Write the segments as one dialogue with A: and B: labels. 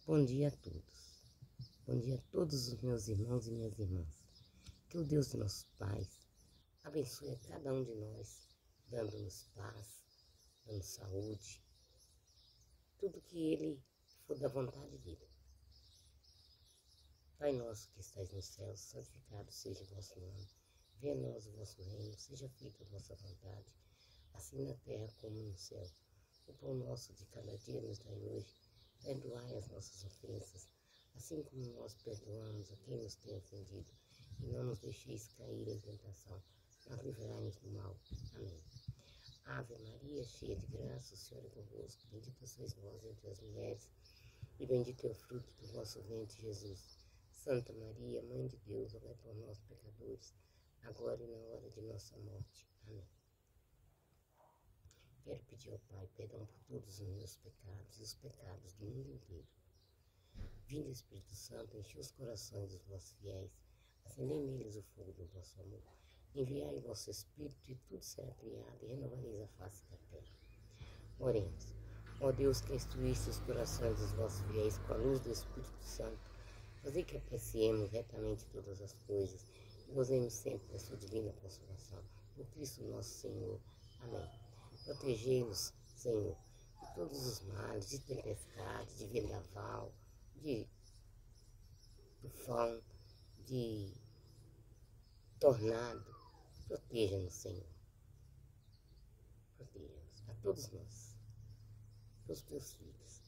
A: Bom dia a todos. Bom dia a todos os meus irmãos e minhas irmãs. Que o Deus de nossos pais abençoe a cada um de nós, dando-nos paz, dando saúde, tudo que Ele for da vontade dEle. Pai nosso que estais nos céus, santificado seja o vosso nome. Venha a nós o vosso reino, seja feita a vossa vontade, assim na terra como no céu. O pão nosso de cada dia nos dai hoje. Perdoai as nossas ofensas, assim como nós perdoamos a quem nos tem ofendido. E não nos deixeis cair em tentação, mas livrai-nos do mal. Amém. Ave Maria, cheia de graça, o Senhor é convosco. Bendita sois vós entre as mulheres, e bendito é o fruto do vosso ventre, Jesus. Santa Maria, Mãe de Deus, rogai por nós, pecadores, agora e na hora de nossa morte. Amém. Quero pedir ao Pai perdão por todos os meus pecados e os pecados do mundo inteiro. Vinde, Espírito Santo, enche os corações dos vossos fiéis, acendei neles o fogo do vosso amor. Enviai o vosso Espírito e tudo será criado e renovareis a face da terra. Oremos. Ó Deus, que instruíste os corações dos vossos fiéis com a luz do Espírito Santo, fazei que apreciemos retamente todas as coisas e gozemos sempre da sua divina consolação. Por Cristo nosso Senhor. Amém. Protegei-nos, Senhor, de todos os males, de tempestade, de vendaval, de tufão, de tornado. Proteja-nos, Senhor. Proteja-nos, a todos nós, os teus filhos.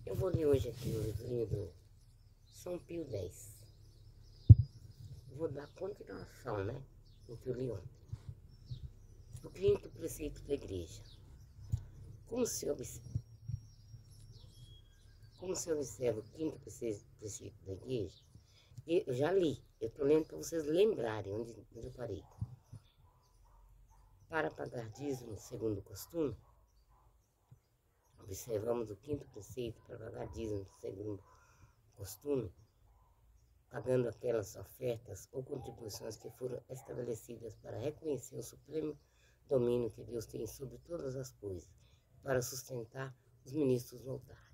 A: Eu vou ler hoje aqui o livrinho do São Pio X. Vou dar continuação, né, do que eu li ontem. O quinto preceito da igreja. Como se observa o quinto preceito da igreja, eu já li, eu estou lendo para vocês lembrarem onde eu parei. Para pagar dízimo segundo o costume, observamos o quinto preceito para pagar dízimo segundo o costume, pagando aquelas ofertas ou contribuições que foram estabelecidas para reconhecer o supremo domínio que Deus tem sobre todas as coisas, para sustentar os ministros do altar.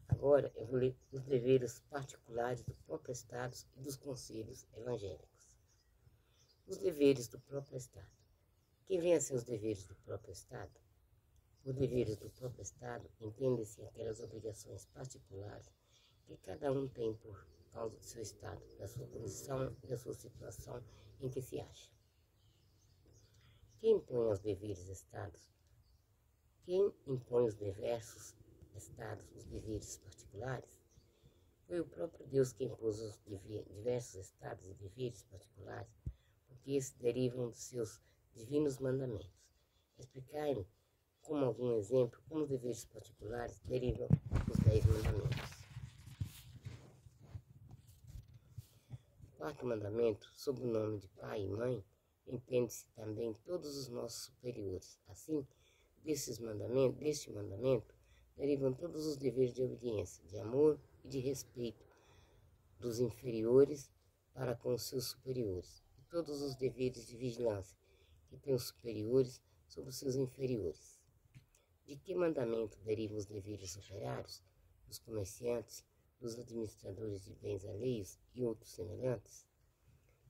A: Agora eu vou ler os deveres particulares do próprio Estado e dos conselhos evangélicos. Os deveres do próprio Estado. Quem vem a ser os deveres do próprio Estado? Os deveres do próprio Estado entendem-se aquelas obrigações particulares que cada um tem por causa do seu estado, da sua condição e da sua situação em que se acha. Quem impõe aos deveres estados? Quem impõe os diversos estados, os deveres particulares? Foi o próprio Deus que impôs os diversos estados e deveres particulares, porque esses derivam dos seus divinos mandamentos. Explicai-me, como algum exemplo, como os deveres particulares derivam dos 10 mandamentos. O quarto mandamento, sob o nome de pai e mãe, entende-se também todos os nossos superiores. Assim, deste mandamento, derivam todos os deveres de obediência, de amor e de respeito dos inferiores para com os seus superiores, e todos os deveres de vigilância que têm os superiores sobre os seus inferiores. De que mandamento derivam os deveres operários, dos comerciantes, dos administradores de bens alheios e outros semelhantes?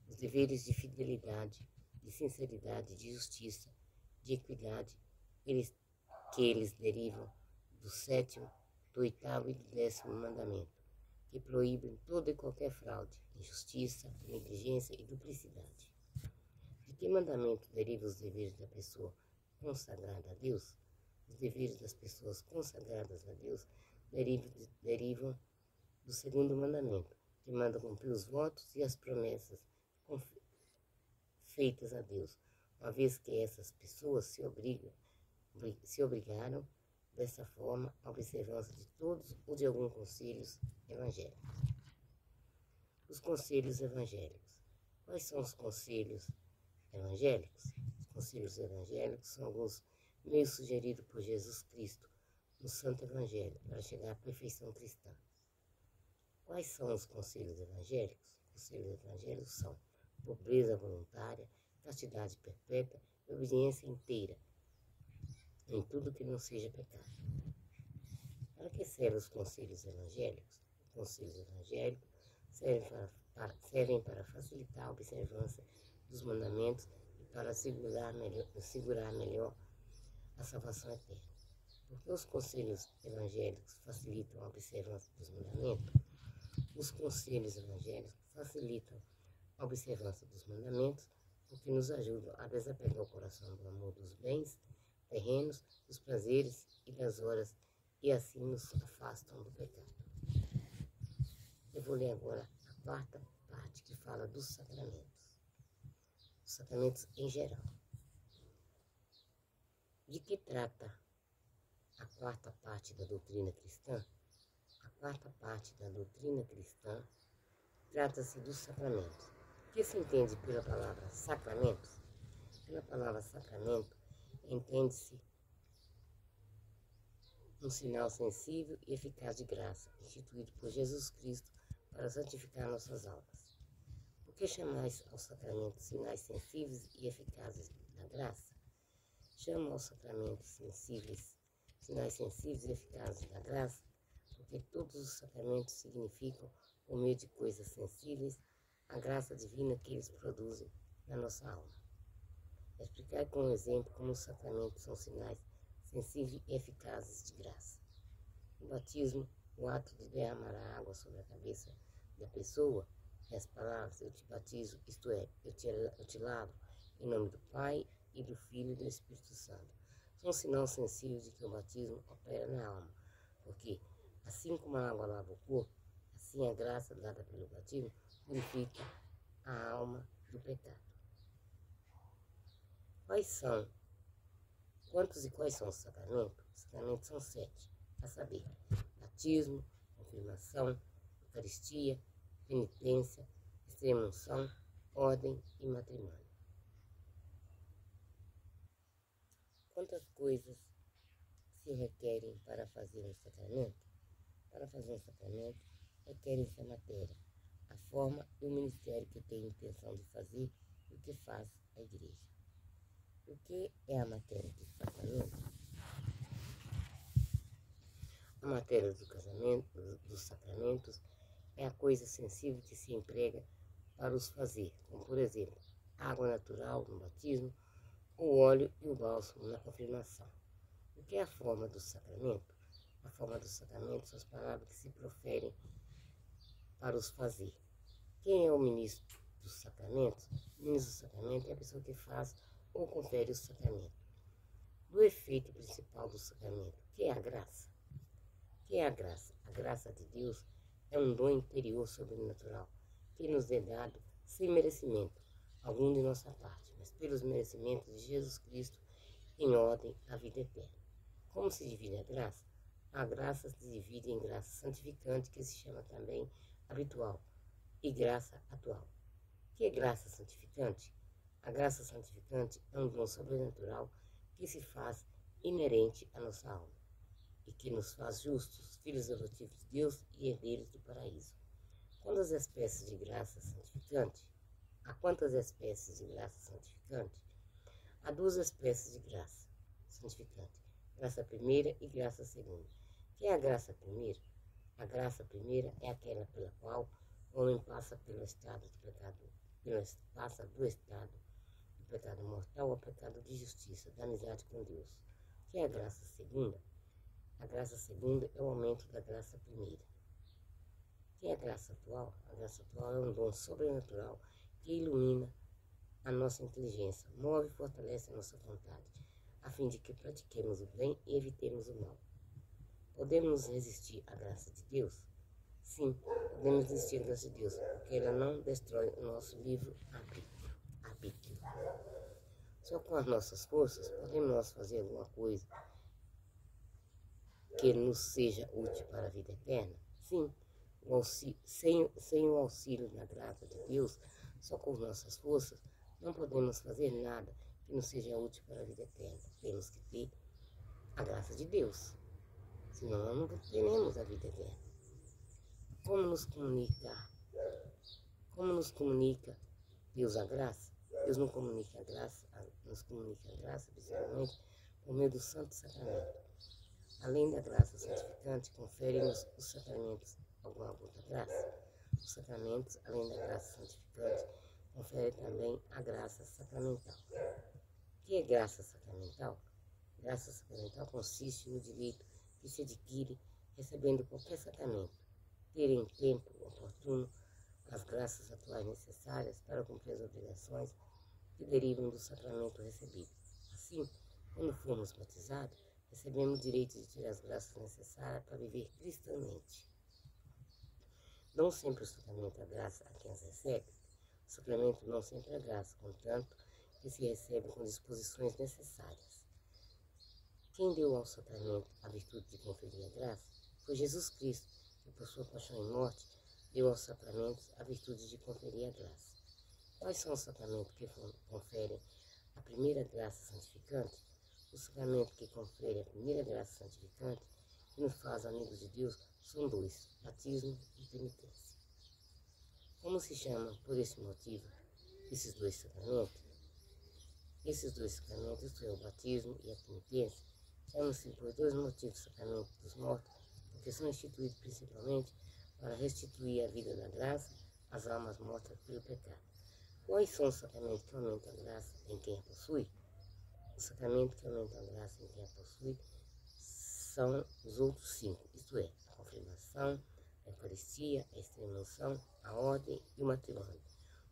A: Os deveres de fidelidade, de sinceridade, de justiça, de equidade, que eles derivam do 7º, do 8º e do 10º mandamento, que proíbem toda e qualquer fraude, injustiça, negligência e duplicidade. De que mandamento derivam os deveres da pessoa consagrada a Deus? Os deveres das pessoas consagradas a Deus derivam do 2º mandamento, que manda cumprir os votos e as promessas feitas a Deus, uma vez que essas pessoas se obrigaram dessa forma à observância de todos ou de alguns conselhos evangélicos. Os conselhos evangélicos. Quais são os conselhos evangélicos? Os conselhos evangélicos são alguns meios sugeridos por Jesus Cristo no Santo Evangelho para chegar à perfeição cristã. Quais são os conselhos evangélicos? Os conselhos evangélicos são pobreza voluntária, castidade perpétua e obediência inteira em tudo que não seja pecado. Para que servem os conselhos evangélicos? Os conselhos evangélicos servem para facilitar a observância dos mandamentos e para assegurar melhor a salvação eterna. Porque os conselhos evangélicos facilitam a observância dos mandamentos, os conselhos evangélicos facilitam a observância dos mandamentos, porque nos ajudam a desapegar o coração do amor dos bens terrenos, dos prazeres e das horas, e assim nos afastam do pecado. Eu vou ler agora a quarta parte, que fala dos sacramentos. Os sacramentos em geral. De que trata a quarta parte da doutrina cristã? A quarta parte da doutrina cristã trata-se dos sacramentos. O que se entende pela palavra sacramentos? Pela palavra sacramento, entende-se um sinal sensível e eficaz de graça, instituído por Jesus Cristo para santificar nossas almas. Por que chamais aos sacramentos sinais sensíveis e eficazes da graça? Chamo aos sacramentos sinais sensíveis e eficazes da graça, porque todos os sacramentos significam, por meio de coisas sensíveis, a graça divina que eles produzem na nossa alma. Explicar com um exemplo como os sacramentos são sinais sensíveis e eficazes de graça. O batismo, o ato de derramar a água sobre a cabeça da pessoa, e as palavras, eu te batizo, isto é, eu te lavo, em nome do Pai, e do Filho e do Espírito Santo, são um sinal sensível de que o batismo opera na alma, porque, assim como a água lava o corpo, assim a graça dada pelo batismo purifica a alma do pecado. Quais são os sacramentos? Os sacramentos são 7, a saber, batismo, confirmação, eucaristia, penitência, extrema-unção, ordem e matrimônio. Quantas coisas se requerem para fazer um sacramento? Para fazer um sacramento, requerem-se a matéria, a forma e o ministério que tem intenção de fazer e o que faz a igreja. O que é a matéria do sacramento? A matéria dos sacramentos é a coisa sensível que se emprega para os fazer, como por exemplo, água natural no batismo, o óleo e o bálsamo na confirmação. O que é a forma do sacramento? A forma do sacramento são as palavras que se proferem para os fazer. Quem é o ministro dos sacramentos? O ministro do sacramento é a pessoa que faz ou confere o sacramento. Do efeito principal do sacramento, que é a graça. O que é a graça? A graça de Deus é um dom interior sobrenatural que nos é dado sem merecimento algum de nossa parte, mas pelos merecimentos de Jesus Cristo em ordem à vida eterna. Como se divide a graça? A graça se divide em graça santificante, que se chama também habitual, e graça atual. O que é graça santificante? A graça santificante é um dom sobrenatural que se faz inerente à nossa alma e que nos faz justos, filhos adotivos de Deus e herdeiros do paraíso. Quantas espécies de graça santificante? Há quantas espécies de graça santificante? Há 2 espécies de graça santificante, graça primeira e graça segunda. O que é a graça primeira? A graça primeira é aquela pela qual o homem passa pelo estado do pecado, passa do estado do pecado mortal ao pecado de justiça, da amizade com Deus. O que é a graça segunda? A graça segunda é o aumento da graça primeira. O que é a graça atual? A graça atual é um dom sobrenatural que ilumina a nossa inteligência, move e fortalece a nossa vontade, a fim de que pratiquemos o bem e evitemos o mal. Podemos resistir à graça de Deus? Sim, podemos resistir à graça de Deus, porque ela não destrói o nosso livre arbítrio. Só com as nossas forças podemos nós fazer alguma coisa que nos seja útil para a vida eterna? Sim, sem o auxílio da graça de Deus, só com as nossas forças, não podemos fazer nada que nos seja útil para a vida eterna. Temos que ter a graça de Deus, senão nós não teremos a vida eterna. Como nos comunica Deus a graça? Deus não comunica a graça, nos comunica a graça, principalmente por meio do Santo Sacramento. além da graça santificante, conferem-nos os sacramentos alguma outra graça. Os sacramentos, além da graça santificante, conferem também a graça sacramental. O que é graça sacramental? Graça sacramental consiste no direito que se adquire recebendo qualquer sacramento, ter em tempo oportuno as graças atuais necessárias para cumprir as obrigações que derivam do sacramento recebido. Assim, quando formos batizados, recebemos o direito de ter as graças necessárias para viver cristamente. Não sempre o sacramento é graça a quem as recebe. O sacramento não sempre é graça, contanto que se recebe com disposições necessárias. Quem deu ao sacramento a virtude de conferir a graça foi Jesus Cristo, que por sua paixão e morte deu aos sacramentos a virtude de conferir a graça. Quais são os sacramentos que conferem a primeira graça santificante? O sacramento que confere a primeira graça santificante, que nos faz amigos de Deus, são dois: batismo e penitência. Como se chama, por esse motivo, esses dois sacramentos? Esses dois sacramentos, isto é, o batismo e a penitência, chamam-se por dois motivos sacramentos dos mortos, porque são instituídos principalmente para restituir a vida da graça às almas mortas pelo pecado. Quais são os sacramentos que aumentam a graça em quem a possui? Os sacramentos que aumentam a graça em quem a possui são os outros 5, isto é, a confirmação, a Eucaristia, a extrema-unção, a ordem e o matrimônio,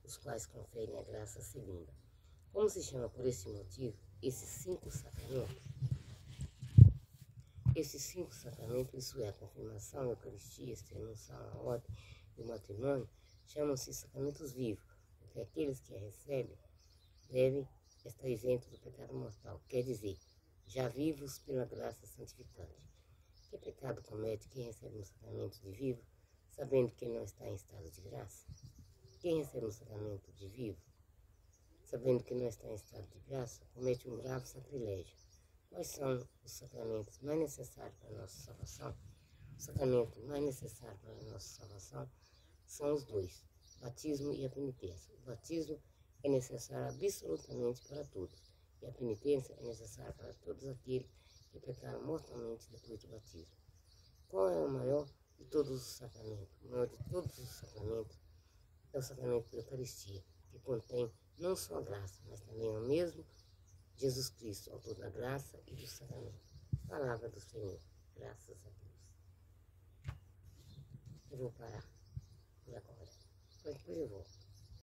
A: os quais conferem a graça segunda. Como se chama por esse motivo esses 5 sacramentos? Esses 5 sacramentos, isso é, a confirmação, a Eucaristia, a extrema-unção, a ordem e o matrimônio, chamam-se sacramentos vivos, porque aqueles que a recebem devem estar isentos do pecado mortal, quer dizer, já vivos pela graça santificante. Que pecado comete quem recebe um sacramento de vivo, sabendo que não está em estado de graça? Quem recebe um sacramento de vivo, sabendo que não está em estado de graça, comete um grave sacrilégio. Quais são os sacramentos mais necessários para a nossa salvação? O sacramento mais necessário para a nossa salvação são os dois, o batismo e a penitência. O batismo é necessário absolutamente para todos, e a penitência é necessária para todos aqueles que pecaram mortalmente depois do batismo. Qual é o maior de todos os sacramentos? O maior de todos os sacramentos é o sacramento da Eucaristia, que contém não só a graça, mas também o mesmo Jesus Cristo, autor da graça e do sacramento. Palavra do Senhor, graças a Deus. Eu vou parar por agora, depois eu volto.